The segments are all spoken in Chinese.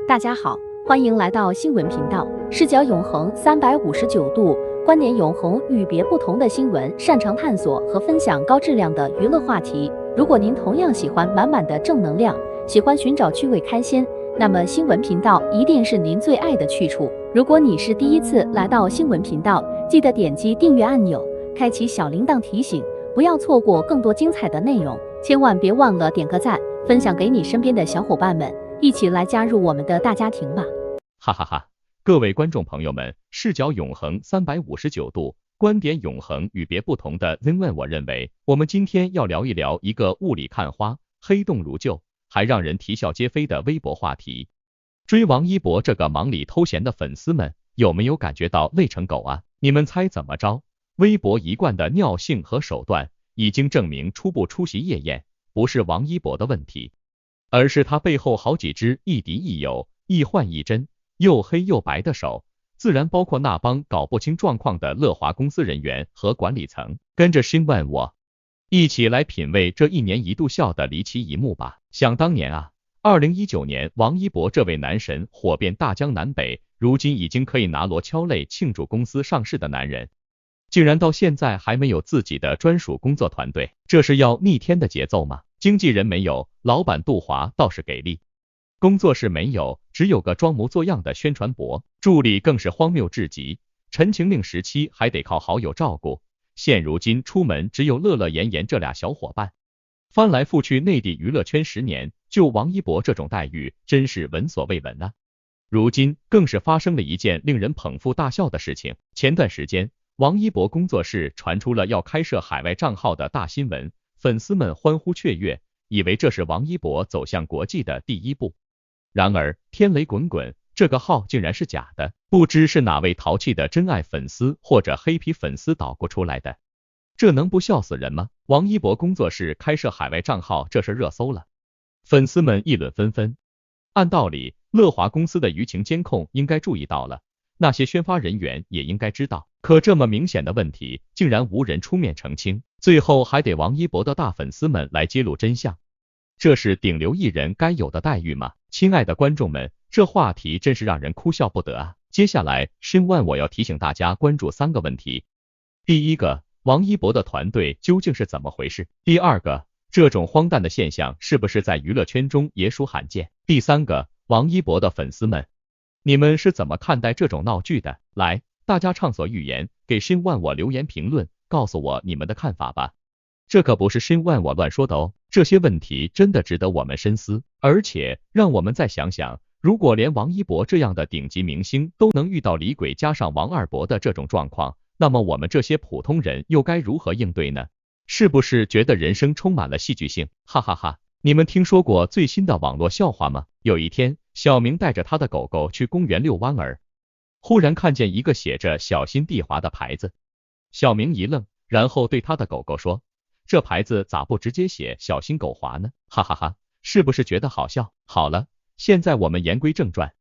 大家好，欢迎来到新闻频道，视角永恒359度，观点永恒，与别不同的新闻，擅长探索和分享高质量的娱乐话题。如果您同样喜欢满满的正能量，喜欢寻找趣味开心，那么新闻频道一定是您最爱的去处。如果你是第一次来到新闻频道，记得点击订阅按钮，开启小铃铛提醒，不要错过更多精彩的内容。千万别忘了点个赞，分享给你身边的小伙伴们，一起来加入我们的大家庭吧！哈哈哈！各位观众朋友们，视角永恒359度，观点永恒，与别不同的 Zen， 我认为我们今天要聊一聊一个雾里看花、黑洞如旧，还让人啼笑皆非的微博话题。追王一博这个忙里偷闲的粉丝们，有没有感觉到累成狗啊？你们猜怎么着？微博一贯的尿性和手段，已经证明初步出席夜宴不是王一博的问题，而是他背后好几只亦敌亦友、亦幻亦真、又黑又白的手，自然包括那帮搞不清状况的乐华公司人员和管理层。跟着新万我一起来品味这一年一度笑的离奇一幕吧。想当年啊，2019年王一博这位男神火遍大江南北，如今已经可以拿锣敲擂庆祝公司上市的男人，竟然到现在还没有自己的专属工作团队，这是要逆天的节奏吗？经纪人没有，老板杜华倒是给力，工作室没有，只有个装模作样的宣传博，助理更是荒谬至极，陈情令时期还得靠好友照顾，现如今出门只有乐乐妍妍这俩小伙伴。翻来覆去内地娱乐圈10年，就王一博这种待遇真是闻所未闻啊！如今更是发生了一件令人捧腹大笑的事情。前段时间王一博工作室传出了要开设海外账号的大新闻，粉丝们欢呼雀跃，以为这是王一博走向国际的第一步。然而天雷滚滚，这个号竟然是假的，不知是哪位淘气的真爱粉丝或者黑皮粉丝捣鼓出来的，这能不笑死人吗？王一博工作室开设海外账号，这是热搜了，粉丝们议论纷纷。按道理乐华公司的舆情监控应该注意到了，那些宣发人员也应该知道，可这么明显的问题竟然无人出面澄清，最后还得王一博的大粉丝们来揭露真相，这是顶流艺人该有的待遇吗？亲爱的观众们，这话题真是让人哭笑不得啊！接下来新万我要提醒大家关注3个问题。第一个，王一博的团队究竟是怎么回事？第二个，这种荒诞的现象是不是在娱乐圈中也属罕见？第三个，王一博的粉丝们，你们是怎么看待这种闹剧的？来，大家畅所欲言，给新万我留言评论，告诉我你们的看法吧。这可不是新万我乱说的哦，这些问题真的值得我们深思，而且让我们再想想，如果连王一博这样的顶级明星都能遇到李鬼加上王二博的这种状况，那么我们这些普通人又该如何应对呢？是不是觉得人生充满了戏剧性？哈哈哈！你们听说过最新的网络笑话吗？有一天，小明带着他的狗狗去公园遛弯儿，忽然看见一个写着小心地滑的牌子，小明一愣，然后对他的狗狗说，这牌子咋不直接写小心狗滑呢？哈哈哈，是不是觉得好笑？好了，现在我们言归正传。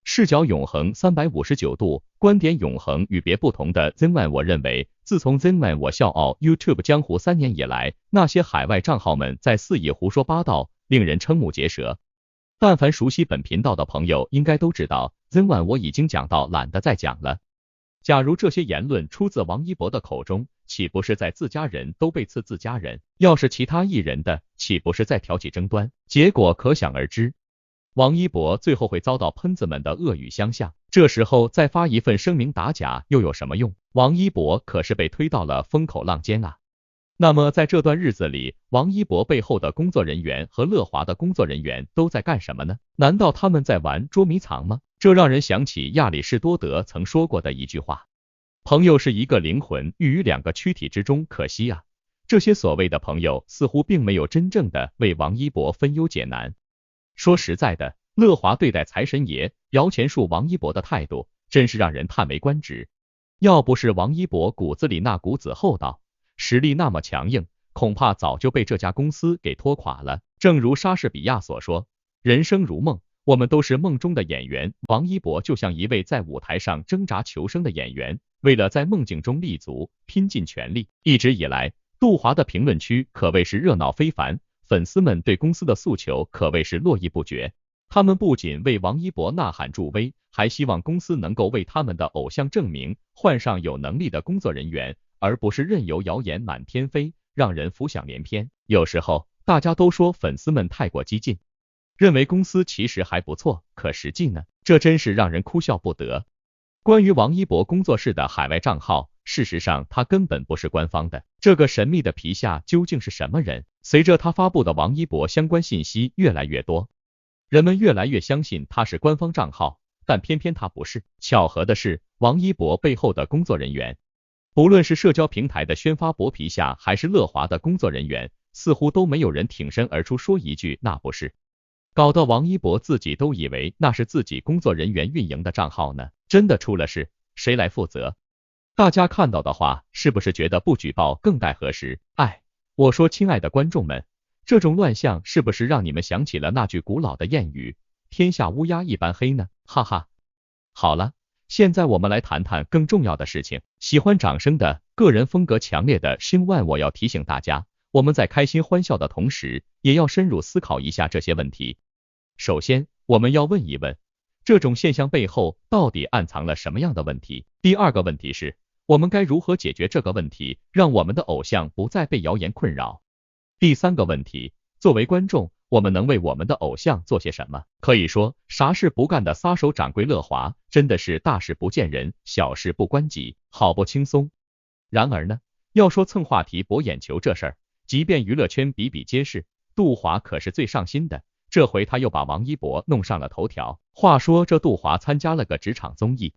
视角永恒359度，观点永恒，与别不同的 Zenman， 我认为自从 Zenman 我笑傲 YouTube 江湖3年以来，那些海外账号们在肆意胡说八道，令人瞠目结舌。但凡熟悉本频道的朋友应该都知道， Zenman 我已经讲到懒得再讲了。假如这些言论出自王一博的口中，岂不是在自家人都背刺自家人？要是其他艺人的，岂不是在挑起争端？结果可想而知，王一博最后会遭到喷子们的恶语相向，这时候再发一份声明打假又有什么用？王一博可是被推到了风口浪尖啊！那么在这段日子里，王一博背后的工作人员和乐华的工作人员都在干什么呢？难道他们在玩捉迷藏吗？这让人想起亚里士多德曾说过的一句话，朋友是一个灵魂寓于2个躯体之中，可惜啊，这些所谓的朋友似乎并没有真正的为王一博分忧解难。说实在的，乐华对待财神爷摇钱树王一博的态度真是让人叹为观止。要不是王一博骨子里那股子厚道，实力那么强硬，恐怕早就被这家公司给拖垮了。正如莎士比亚所说，人生如梦，我们都是梦中的演员。王一博就像一位在舞台上挣扎求生的演员，为了在梦境中立足，拼尽全力。一直以来，杜华的评论区可谓是热闹非凡，粉丝们对公司的诉求可谓是络绎不绝。他们不仅为王一博呐喊助威，还希望公司能够为他们的偶像证明，换上有能力的工作人员，而不是任由谣言满天飞，让人浮想联翩。有时候大家都说粉丝们太过激进，认为公司其实还不错，可实际呢，这真是让人哭笑不得。关于王一博工作室的海外账号，事实上他根本不是官方的，这个神秘的皮下究竟是什么人？随着他发布的王一博相关信息越来越多，人们越来越相信他是官方账号，但偏偏他不是。巧合的是，王一博背后的工作人员，不论是社交平台的宣发博皮下，还是乐华的工作人员，似乎都没有人挺身而出说一句那不是，搞得王一博自己都以为那是自己工作人员运营的账号呢。真的出了事，谁来负责？大家看到的话，是不是觉得不举报更待何时？我说亲爱的观众们，这种乱象是不是让你们想起了那句古老的谚语，天下乌鸦一般黑呢？哈哈。好了，现在我们来谈谈更重要的事情。喜欢掌声的、个人风格强烈的新万，我要提醒大家，我们在开心欢笑的同时，也要深入思考一下这些问题。首先，我们要问一问，这种现象背后到底暗藏了什么样的问题？第二个问题是，我们该如何解决这个问题，让我们的偶像不再被谣言困扰？第三个问题，作为观众，我们能为我们的偶像做些什么？可以说，啥事不干的撒手掌柜乐华，真的是大事不见人，小事不关己，好不轻松。然而呢，要说蹭话题博眼球这事儿，即便娱乐圈比比皆是，杜华可是最上心的。这回他又把王一博弄上了头条。话说这杜华参加了个职场综艺，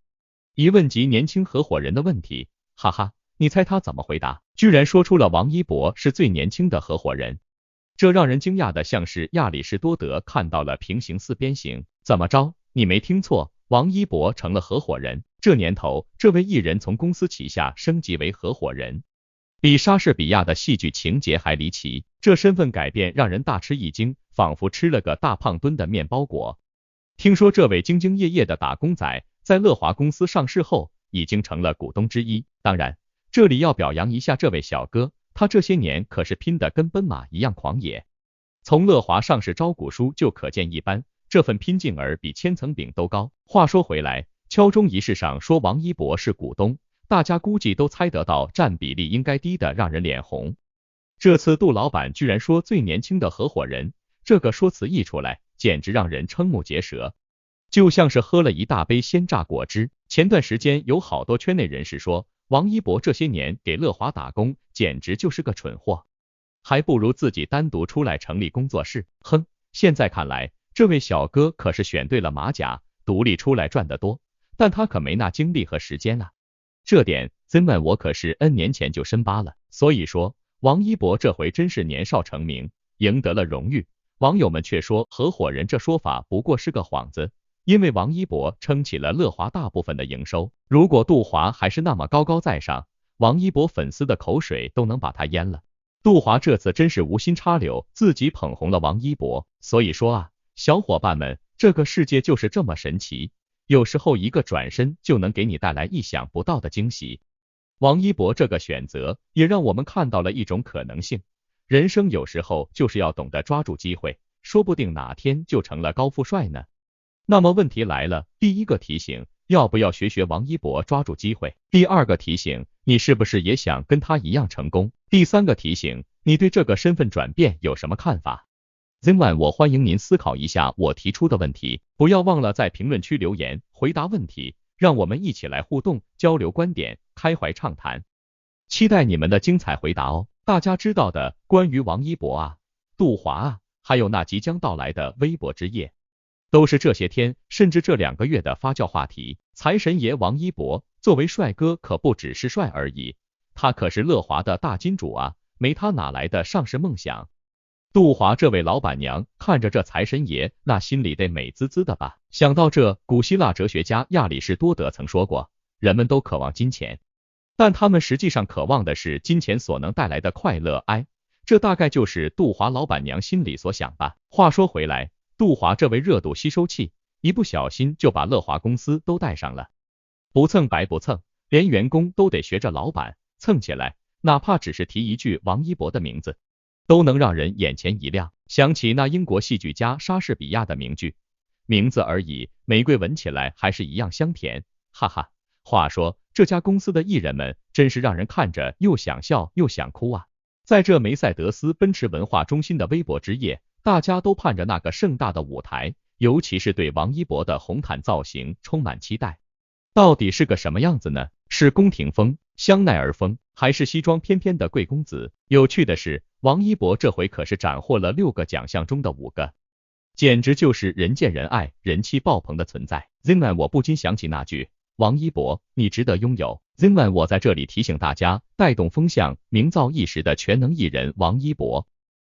一问及年轻合伙人的问题，哈哈，你猜他怎么回答？居然说出了王一博是最年轻的合伙人。这让人惊讶的像是亚里士多德看到了平行四边形。怎么着？你没听错，王一博成了合伙人。这年头，这位艺人从公司旗下升级为合伙人，比莎士比亚的戏剧情节还离奇。这身份改变让人大吃一惊，仿佛吃了个大胖墩的面包果。听说这位兢兢业业的打工仔，在乐华公司上市后，已经成了股东之一。当然，这里要表扬一下这位小哥，他这些年可是拼得跟奔马一样狂野。从乐华上市招股书就可见一斑，这份拼劲儿比千层饼都高。话说回来，敲钟仪式上说王一博是股东，大家估计都猜得到占比例应该低的让人脸红。这次杜老板居然说最年轻的合伙人，这个说辞一出来，简直让人瞠目结舌，就像是喝了一大杯鲜榨果汁。前段时间有好多圈内人士说，王一博这些年给乐华打工，简直就是个蠢货，还不如自己单独出来成立工作室。哼，现在看来，这位小哥可是选对了马甲，独立出来赚得多，但他可没那精力和时间啊。这点Zenman我可是 N 年前就深扒了。所以说，王一博这回真是年少成名，赢得了荣誉。网友们却说合伙人这说法不过是个幌子，因为王一博撑起了乐华大部分的营收。如果杜华还是那么高高在上，王一博粉丝的口水都能把他淹了。杜华这次真是无心插柳，自己捧红了王一博。所以说啊，小伙伴们，这个世界就是这么神奇，有时候一个转身就能给你带来意想不到的惊喜。王一博这个选择也让我们看到了一种可能性，人生有时候就是要懂得抓住机会，说不定哪天就成了高富帅呢。那么问题来了，第一个提醒，要不要学王一博抓住机会？第二个提醒，你是不是也想跟他一样成功？第三个提醒，你对这个身份转变有什么看法？Zenman我欢迎您思考一下我提出的问题，不要忘了在评论区留言回答问题，让我们一起来互动交流观点，开怀畅谈，期待你们的精彩回答哦。大家知道的关于王一博啊、杜华啊，还有那即将到来的微博之夜，都是这些天甚至这2个月的发酵话题。财神爷王一博作为帅哥可不只是帅而已，他可是乐华的大金主啊，没他哪来的上市梦想？杜华这位老板娘看着这财神爷，那心里得美滋滋的吧。想到这，古希腊哲学家亚里士多德曾说过，人们都渴望金钱，但他们实际上渴望的是金钱所能带来的快乐。这大概就是杜华老板娘心里所想吧。话说回来，杜华这位热度吸收器，一不小心就把乐华公司都带上了。不蹭白不蹭，连员工都得学着老板蹭起来，哪怕只是提一句王一博的名字，都能让人眼前一亮。想起那英国戏剧家莎士比亚的名句，名字而已，玫瑰闻起来还是一样香甜，哈哈。话说这家公司的艺人们真是让人看着又想笑又想哭啊。在这梅赛德斯奔驰文化中心的微博之夜，大家都盼着那个盛大的舞台，尤其是对王一博的红毯造型充满期待。到底是个什么样子呢？是宫廷风、香奈儿风，还是西装翩翩的贵公子？有趣的是，王一博这回可是斩获了6个奖项中的5个，简直就是人见人爱、人气爆棚的存在。Zinman 我不禁想起那句，王一博，你值得拥有。Zinman 我在这里提醒大家，带动风向、名噪一时的全能艺人王一博，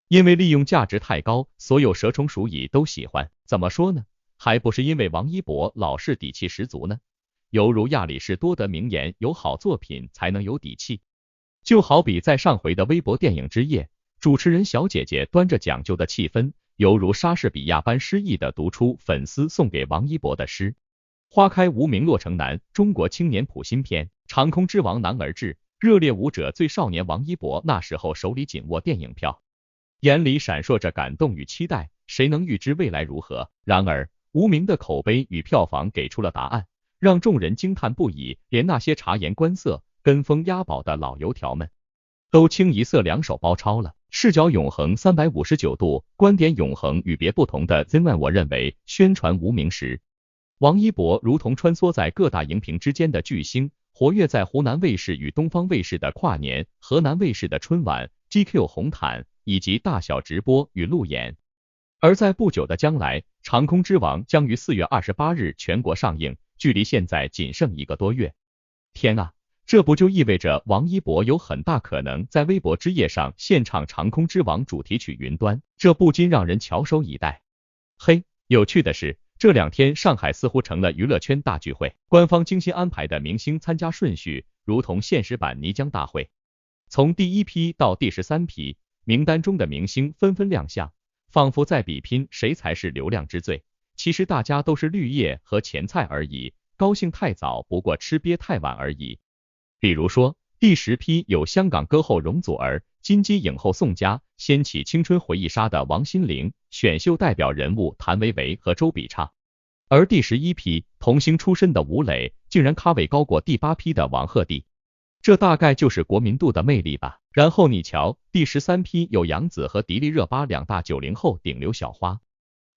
因为利用价值太高，所有蛇虫鼠蚁都喜欢。怎么说呢？还不是因为王一博老是底气十足呢？犹如亚里士多德名言，有好作品才能有底气。就好比在上回的微博电影之夜，主持人小姐姐端着讲究的气氛，犹如莎士比亚般诗意地读出粉丝送给王一博的诗。花开无名洛城南，中国青年谱新篇，长空之王男儿志，热烈舞者最少年王一博那时候手里紧握电影票，眼里闪烁着感动与期待，谁能预知未来如何？然而无名的口碑与票房给出了答案，让众人惊叹不已，连那些察言观色、跟风押宝的老油条们都清一色两手包抄了。视角永恒359度，观点永恒与别不同的 Zinman 我认为，宣传无名时，王一博如同穿梭在各大荧屏之间的巨星，活跃在湖南卫视与东方卫视的跨年、河南卫视的春晚、GQ 红毯以及大小直播与路演。而在不久的将来，长空之王将于4月28日全国上映，距离现在仅剩1个多月。天啊，这不就意味着王一博有很大可能在微博之夜上献唱长空之王主题曲云端，这不禁让人翘首以待。嘿，有趣的是，这2天上海似乎成了娱乐圈大聚会，官方精心安排的明星参加顺序如同现实版泥浆大会，从第1批到第13批，名单中的明星纷纷亮相，仿佛在比拼谁才是流量之最。其实大家都是绿叶和前菜而已，高兴太早不过吃瘪太晚而已。比如说第10批有香港歌后容祖儿、金鸡影后宋佳、掀起青春回忆杀的王心凌，选秀代表人物谭维维和周笔畅。而第11批童星出身的吴磊竟然咖位高过第8批的王鹤棣，这大概就是国民度的魅力吧。然后你瞧，第13批有杨紫和迪丽热巴2大90后顶流小花，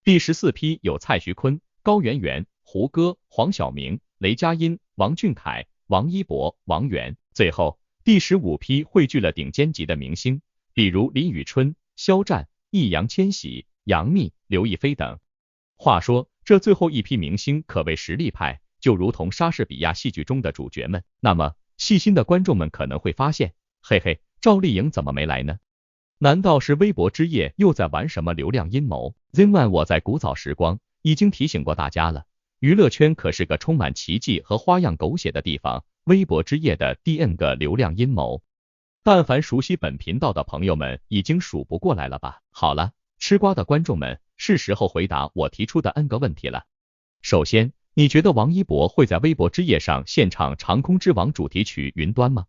第14批有蔡徐坤、高圆圆、胡歌、黄晓明、雷佳音、王俊凯、王一博、王源。最后第15批汇聚了顶尖级的明星，比如林宇春、肖战、易烊千玺、杨幂、刘亦菲等。话说这最后一批明星可谓实力派，就如同莎士比亚戏剧中的主角们。那么细心的观众们可能会发现，嘿嘿，赵丽颖怎么没来呢？难道是微博之夜又在玩什么流量阴谋？ Zinman 我在古早时光已经提醒过大家了，娱乐圈可是个充满奇迹和花样狗血的地方，微博之夜的第 N 个流量阴谋，但凡熟悉本频道的朋友们已经数不过来了吧。好了，吃瓜的观众们，是时候回答我提出的 N 个问题了。首先，你觉得王一博会在微博之夜上献唱长空之王主题曲云端吗？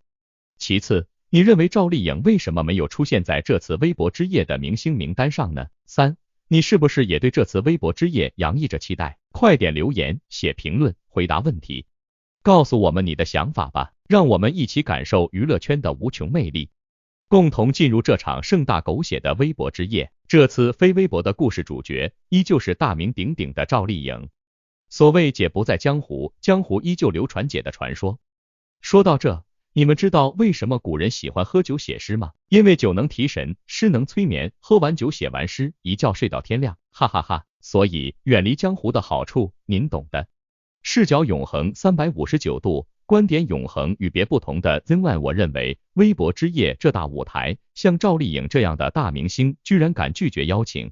其次，你认为赵丽颖为什么没有出现在这次微博之夜的明星名单上呢？3，你是不是也对这次微博之夜洋溢着期待？快点留言、写评论、回答问题，告诉我们你的想法吧，让我们一起感受娱乐圈的无穷魅力，共同进入这场盛大狗血的微博之夜。这次非微博的故事主角依旧是大名鼎鼎的赵丽颖。所谓姐不在江湖，江湖依旧流传姐的传说。说到这，你们知道为什么古人喜欢喝酒写诗吗？因为酒能提神，诗能催眠，喝完酒写完诗，一觉睡到天亮，哈哈哈。所以远离江湖的好处您懂的。视角永恒359度，观点永恒与别不同的 Zinman 我认为，微博之夜这大舞台，像赵丽颖这样的大明星居然敢拒绝邀请，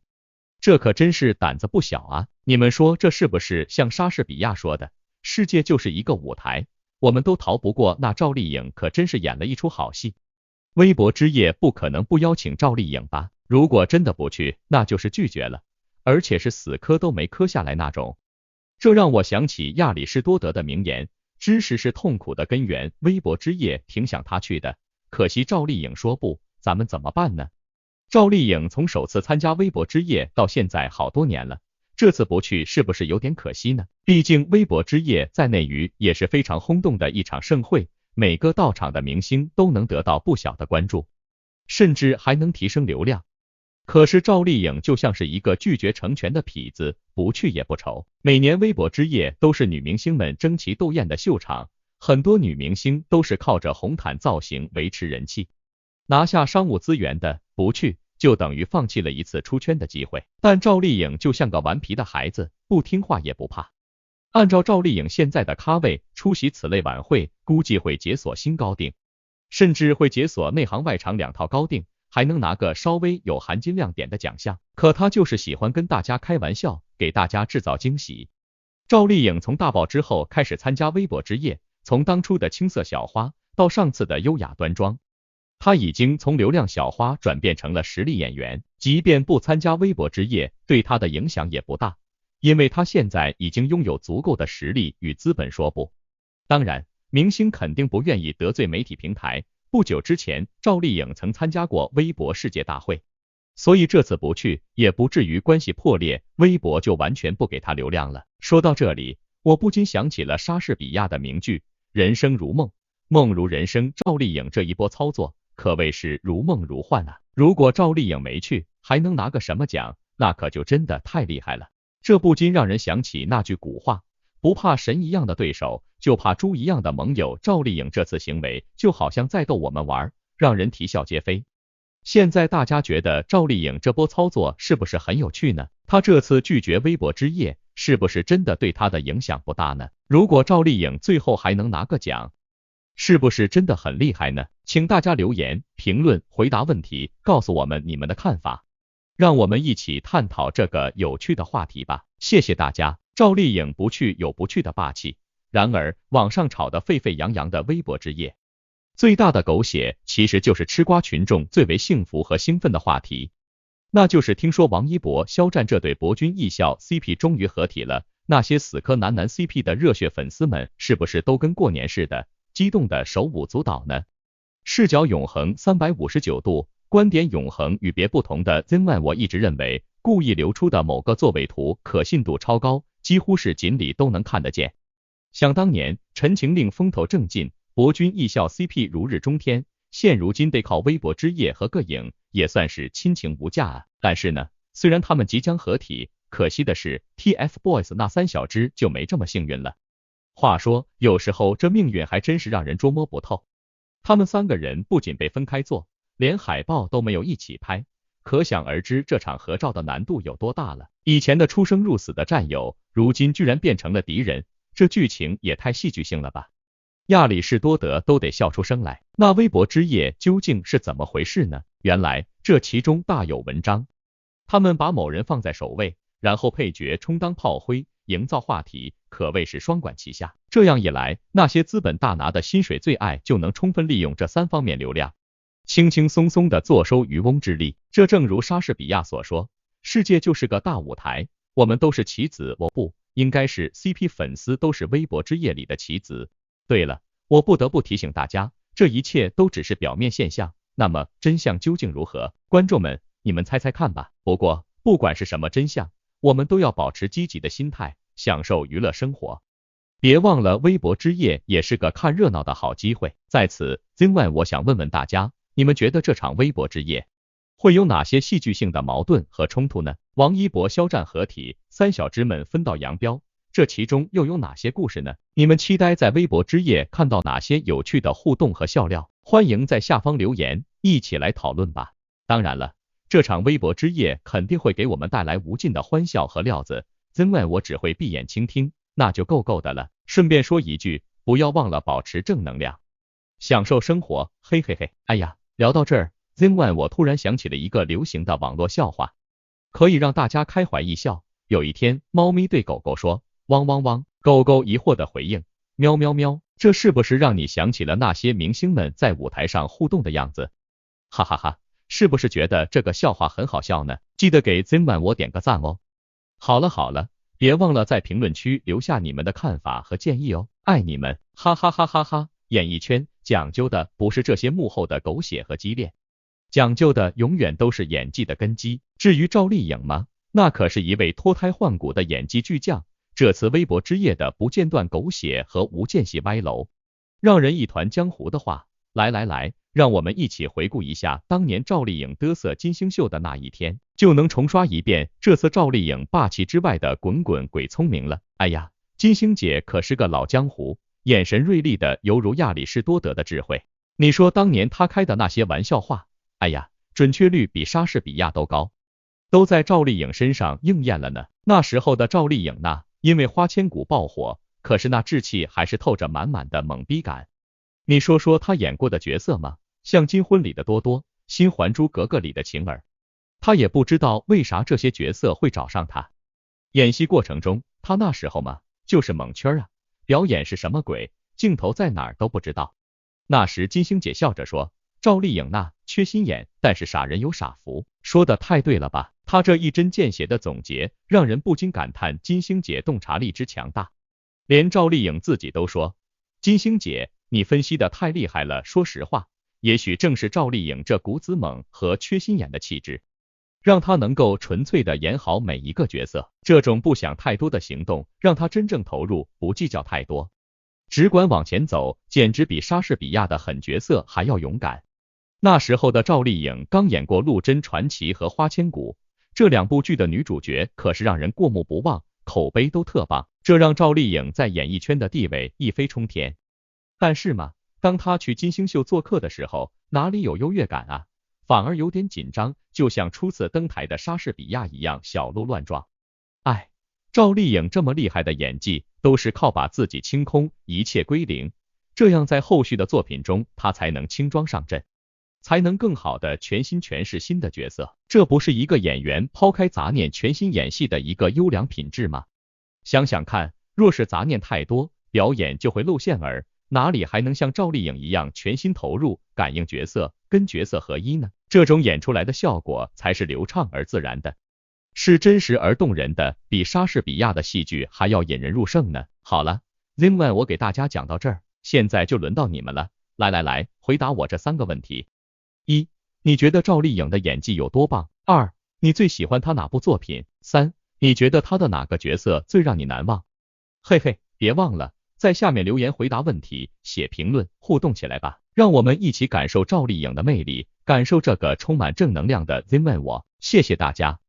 这可真是胆子不小啊。你们说这是不是像莎士比亚说的，世界就是一个舞台，我们都逃不过，那赵丽颖可真是演了一出好戏。微博之夜不可能不邀请赵丽颖吧？如果真的不去，那就是拒绝了，而且是死磕都没磕下来那种。这让我想起亚里士多德的名言，知识是痛苦的根源，微博之夜挺想他去的，可惜赵丽颖说不，咱们怎么办呢？赵丽颖从首次参加微博之夜到现在好多年了，这次不去是不是有点可惜呢？毕竟微博之夜在内娱也是非常轰动的一场盛会，每个到场的明星都能得到不小的关注，甚至还能提升流量。可是赵丽颖就像是一个拒绝成全的痞子，不去也不愁。每年微博之夜都是女明星们争奇斗艳的秀场，很多女明星都是靠着红毯造型维持人气，拿下商务资源的不去，就等于放弃了一次出圈的机会。但赵丽颖就像个顽皮的孩子，不听话也不怕。按照赵丽颖现在的咖位，出席此类晚会估计会解锁新高定，甚至会解锁内行外场2套高定，还能拿个稍微有含金量点的奖项。可她就是喜欢跟大家开玩笑，给大家制造惊喜。赵丽颖从大爆之后开始参加微博之夜，从当初的青涩小花到上次的优雅端庄，她已经从流量小花转变成了实力演员。即便不参加微博之夜，对她的影响也不大，因为她现在已经拥有足够的实力与资本说不。当然，明星肯定不愿意得罪媒体平台。不久之前，赵丽颖曾参加过微博世界大会，所以这次不去也不至于关系破裂，微博就完全不给她流量了。说到这里，我不禁想起了莎士比亚的名句，人生如梦，梦如人生。赵丽颖这一波操作可谓是如梦如幻啊！如果赵丽颖没去，还能拿个什么奖？那可就真的太厉害了。这不禁让人想起那句古话，不怕神一样的对手，就怕猪一样的盟友。赵丽颖这次行为就好像在逗我们玩，让人啼笑皆非。现在大家觉得赵丽颖这波操作是不是很有趣呢？她这次拒绝微博之夜，是不是真的对她的影响不大呢？如果赵丽颖最后还能拿个奖，是不是真的很厉害呢？请大家留言、评论、回答问题，告诉我们你们的看法，让我们一起探讨这个有趣的话题吧。谢谢大家。赵丽颖不去有不去的霸气，然而网上炒得沸沸扬扬的微博之夜，最大的狗血其实就是吃瓜群众最为幸福和兴奋的话题，那就是听说王一博、肖战这对博君艺校 CP 终于合体了。那些死磕男 CP 的热血粉丝们是不是都跟过年似的，激动的手舞足蹈呢？视角永恒359度，观点永恒与别不同的 ZenOne， 我一直认为故意流出的某个作伪图可信度超高，几乎是锦鲤都能看得见。想当年陈情令风头正劲，博君艺校 CP 如日中天，现如今得靠微博之夜和个影，也算是亲情无价啊。但是呢，虽然他们即将合体，可惜的是 TFBOYS 那3小只就没这么幸运了。话说，有时候这命运还真是让人捉摸不透。他们3个人不仅被分开做，连海报都没有一起拍，可想而知这场合照的难度有多大了。以前的出生入死的战友，如今居然变成了敌人，这剧情也太戏剧性了吧，亚里士多德都得笑出声来。那微博之夜究竟是怎么回事呢？原来这其中大有文章，他们把某人放在首位，然后配角充当炮灰，营造话题，可谓是双管齐下。这样一来，那些资本大拿的薪水最爱就能充分利用这3方面流量，轻轻松松的坐收渔翁之利。这正如莎士比亚所说，世界就是个大舞台，我们都是棋子。我不应该是 CP 粉丝都是微博之夜里的棋子。对了，我不得不提醒大家，这一切都只是表面现象，那么真相究竟如何？观众们，你们猜猜看吧。不过不管是什么真相，我们都要保持积极的心态，享受娱乐生活。别忘了微博之夜也是个看热闹的好机会。在此，ZenOne我想问问大家，你们觉得这场微博之夜会有哪些戏剧性的矛盾和冲突呢？王一博、肖战合体，3小只们分道扬镳，这其中又有哪些故事呢？你们期待在微博之夜看到哪些有趣的互动和笑料？欢迎在下方留言，一起来讨论吧。当然了，这场微博之夜肯定会给我们带来无尽的欢笑和料子，ZenOne我只会闭眼倾听，那就够够的了。顺便说一句，不要忘了保持正能量，享受生活，嘿嘿嘿。哎呀，聊到这儿，ZenOne我突然想起了一个流行的网络笑话，可以让大家开怀一笑。有一天，猫咪对狗狗说，汪汪汪，狗狗疑惑的回应，喵喵喵。这是不是让你想起了那些明星们在舞台上互动的样子？哈哈哈，是不是觉得这个笑话很好笑呢？记得给 ZenOne我点个赞哦。好了好了，别忘了在评论区留下你们的看法和建议哦，爱你们，哈哈哈哈哈。演艺圈讲究的不是这些幕后的狗血和激烈，讲究的永远都是演技的根基。至于赵丽颖嘛，那可是一位脱胎换骨的演技巨匠，这次微博之夜的不间断狗血和无间隙歪楼，让人一团浆糊的话，来，让我们一起回顾一下当年赵丽颖嘚瑟金星秀的那一天，就能重刷一遍这次赵丽颖霸气之外的滚滚鬼聪明了。哎呀，金星姐可是个老江湖，眼神锐利的犹如亚里士多德的智慧。你说当年她开的那些玩笑话，哎呀，准确率比莎士比亚都高，都在赵丽颖身上应验了呢。那时候的赵丽颖呢，因为花千骨爆火，可是那稚气还是透着满满的懵逼感。你说说她演过的角色吗？像金婚里的多多，新还珠格格里的晴儿，她也不知道为啥这些角色会找上她。演戏过程中，她那时候嘛，就是蒙圈啊，表演是什么鬼，镜头在哪儿都不知道。那时金星姐笑着说，赵丽颖那缺心眼，但是傻人有傻福，说的太对了吧？她这一针见血的总结，让人不禁感叹金星姐洞察力之强大。连赵丽颖自己都说，金星姐，你分析的太厉害了，说实话，也许正是赵丽颖这股子猛和缺心眼的气质，让她能够纯粹的演好每一个角色。这种不想太多的行动，让她真正投入，不计较太多，只管往前走，简直比莎士比亚的狠角色还要勇敢。那时候的赵丽颖刚演过《陆贞传奇》和《花千骨》，这两部剧的女主角可是让人过目不忘，口碑都特棒，这让赵丽颖在演艺圈的地位一飞冲天。但是嘛，当她去金星秀做客的时候，哪里有优越感啊，反而有点紧张，就像初次登台的莎士比亚一样小鹿乱撞。哎，赵丽颖这么厉害的演技，都是靠把自己清空，一切归零，这样在后续的作品中，她才能轻装上阵，才能更好的全心诠释新的角色。这不是一个演员抛开杂念全心演戏的一个优良品质吗？想想看，若是杂念太多，表演就会露馅儿，哪里还能像赵丽颖一样全心投入，感应角色，跟角色合一呢？这种演出来的效果才是流畅而自然的，是真实而动人的，比莎士比亚的戏剧还要引人入胜呢。好了，Zen1我给大家讲到这儿，现在就轮到你们了，来，回答我这3个问题。1. 你觉得赵丽颖的演技有多棒？ 2. 你最喜欢她哪部作品？ 3. 你觉得她的哪个角色最让你难忘？嘿嘿，别忘了在下面留言回答问题，写评论，互动起来吧，让我们一起感受赵丽颖的魅力，感受这个充满正能量的 Zen1我。谢谢大家。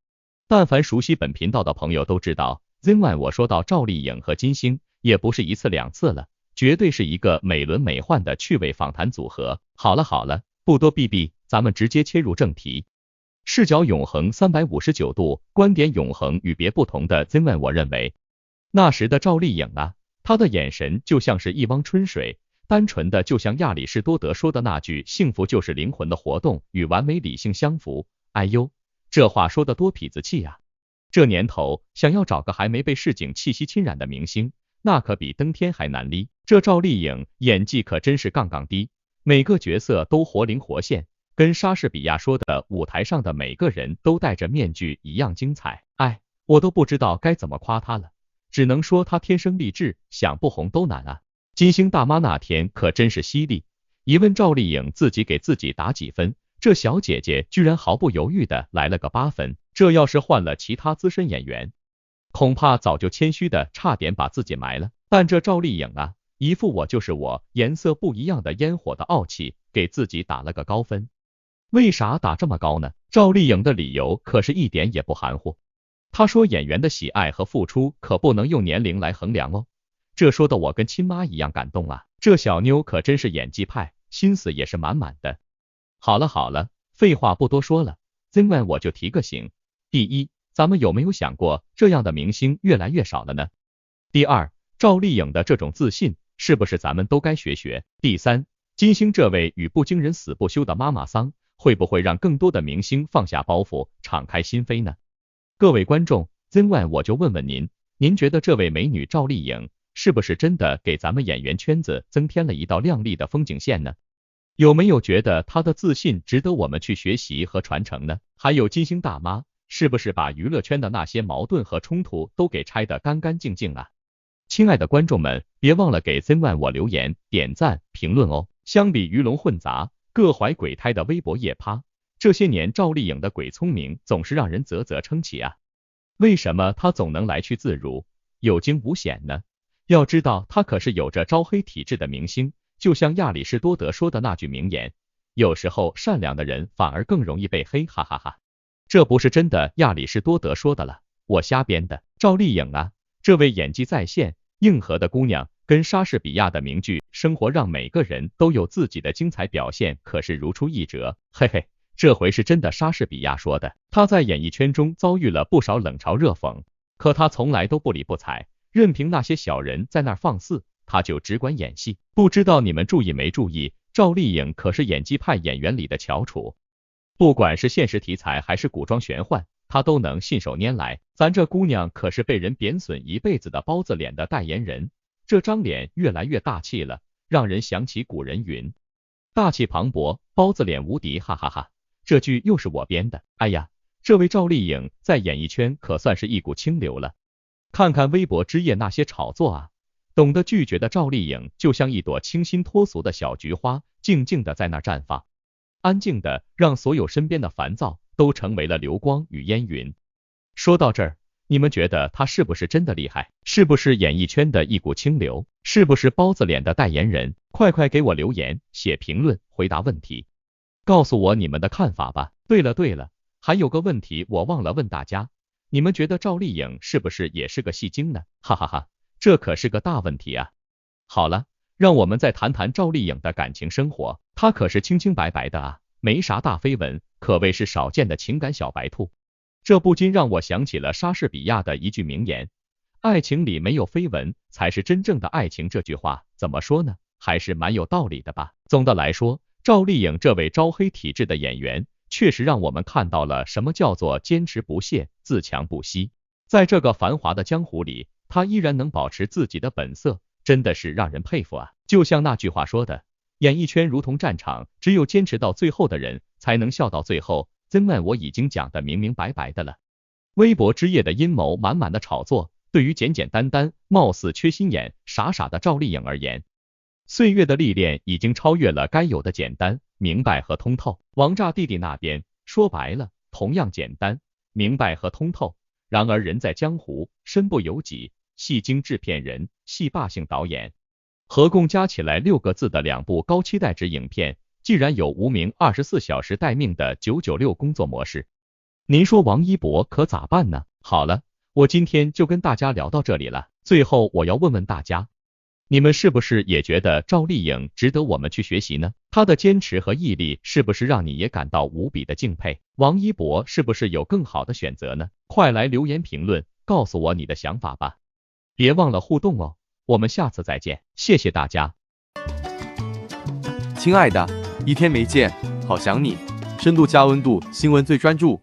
但凡熟悉本频道的朋友都知道，Zen1我说到赵丽颖和金星，也不是1次2次了，绝对是一个美轮美奂的趣味访谈组合。好了，不多避避，咱们直接切入正题。视角永恒359度，观点永恒与别不同的 Zen1我认为，那时的赵丽颖啊，她的眼神就像是一汪春水，单纯的就像亚里士多德说的那句，幸福就是灵魂的活动，与完美理性相符。哎呦，这话说的多痞子气啊！这年头想要找个还没被市井气息侵染的明星，那可比登天还难哩。这赵丽颖演技可真是杠杠低，每个角色都活灵活现，跟莎士比亚说的舞台上的每个人都戴着面具一样精彩。哎，我都不知道该怎么夸她了，只能说她天生丽质，想不红都难啊。金星大妈那天可真是犀利，一问赵丽颖自己给自己打几分，这小姐姐居然毫不犹豫的来了个8分，这要是换了其他资深演员，恐怕早就谦虚的差点把自己埋了。但这赵丽颖啊，一副我就是我，颜色不一样的烟火的傲气，给自己打了个高分。为啥打这么高呢？赵丽颖的理由可是一点也不含糊，她说演员的喜爱和付出可不能用年龄来衡量哦。这说的我跟亲妈一样感动啊，这小妞可真是演技派，心思也是满满的。好了，废话不多说了，Zen1我就提个醒。第一，咱们有没有想过，这样的明星越来越少了呢？第二，赵丽颖的这种自信，是不是咱们都该学学？第三，金星这位语不惊人死不休的妈妈桑，会不会让更多的明星放下包袱，敞开心扉呢？各位观众，Zen1我就问问您，您觉得这位美女赵丽颖，是不是真的给咱们演员圈子增添了一道亮丽的风景线呢？有没有觉得她的自信值得我们去学习和传承呢？还有金星大妈，是不是把娱乐圈的那些矛盾和冲突都给拆得干干净净啊？亲爱的观众们，别忘了给Zen1我留言、点赞、评论哦。相比鱼龙混杂、各怀鬼胎的微博夜趴，这些年赵丽颖的鬼聪明总是让人啧啧称奇啊。为什么她总能来去自如，有惊无险呢？要知道她可是有着招黑体质的明星，就像亚里士多德说的那句名言，有时候善良的人反而更容易被黑，哈哈哈。这不是真的亚里士多德说的了，我瞎编的。赵丽颖啊，这位演技在线、硬核的姑娘，跟莎士比亚的名句生活让每个人都有自己的精彩表现可是如出一辙，嘿嘿，这回是真的莎士比亚说的。她在演艺圈中遭遇了不少冷嘲热讽，可她从来都不理不睬，任凭那些小人在那儿放肆，她就只管演戏。不知道你们注意没注意，赵丽颖可是演技派演员里的翘楚，不管是现实题材还是古装玄幻，她都能信手拈来。咱这姑娘可是被人贬损一辈子的包子脸的代言人，这张脸越来越大气了，让人想起古人云，大气磅礴，包子脸无敌，哈哈哈。这句又是我编的。哎呀，这位赵丽颖在演艺圈可算是一股清流了。看看微博之夜那些炒作啊，懂得拒绝的赵丽颖就像一朵清新脱俗的小菊花，静静的在那绽放，安静的让所有身边的烦躁都成为了流光与烟云。说到这儿，你们觉得她是不是真的厉害？是不是演艺圈的一股清流？是不是包子脸的代言人？快快给我留言、写评论、回答问题，告诉我你们的看法吧。对了，还有个问题我忘了问大家，你们觉得赵丽颖是不是也是个戏精呢？哈哈哈，这可是个大问题啊。好了，让我们再谈谈赵丽颖的感情生活，她可是清清白白的啊，没啥大绯闻，可谓是少见的情感小白兔。这不禁让我想起了莎士比亚的一句名言，爱情里没有绯闻才是真正的爱情，这句话怎么说呢？还是蛮有道理的吧。总的来说，赵丽颖这位招黑体质的演员确实让我们看到了什么叫做坚持不懈、自强不息。在这个繁华的江湖里，她依然能保持自己的本色，真的是让人佩服啊。就像那句话说的，演艺圈如同战场，只有坚持到最后的人才能笑到最后。真爱我已经讲得明明白白的了。微博之夜的阴谋满满的炒作，对于简简单单、貌似缺心眼、傻傻的赵丽颖而言，岁月的历练已经超越了该有的简单、明白和通透。王炸弟弟那边说白了，同样简单、明白和通透。然而人在江湖，身不由己，戏精制片人、戏霸性导演，合共加起来6个字的2部高期待值影片，既然有无名24小时待命的996工作模式，您说王一博可咋办呢？好了，我今天就跟大家聊到这里了。最后我要问问大家，你们是不是也觉得赵丽颖值得我们去学习呢？她的坚持和毅力是不是让你也感到无比的敬佩？王一博是不是有更好的选择呢？快来留言评论，告诉我你的想法吧。别忘了互动哦，我们下次再见，谢谢大家。亲爱的，一天没见，好想你。深度加温度，新闻最专注。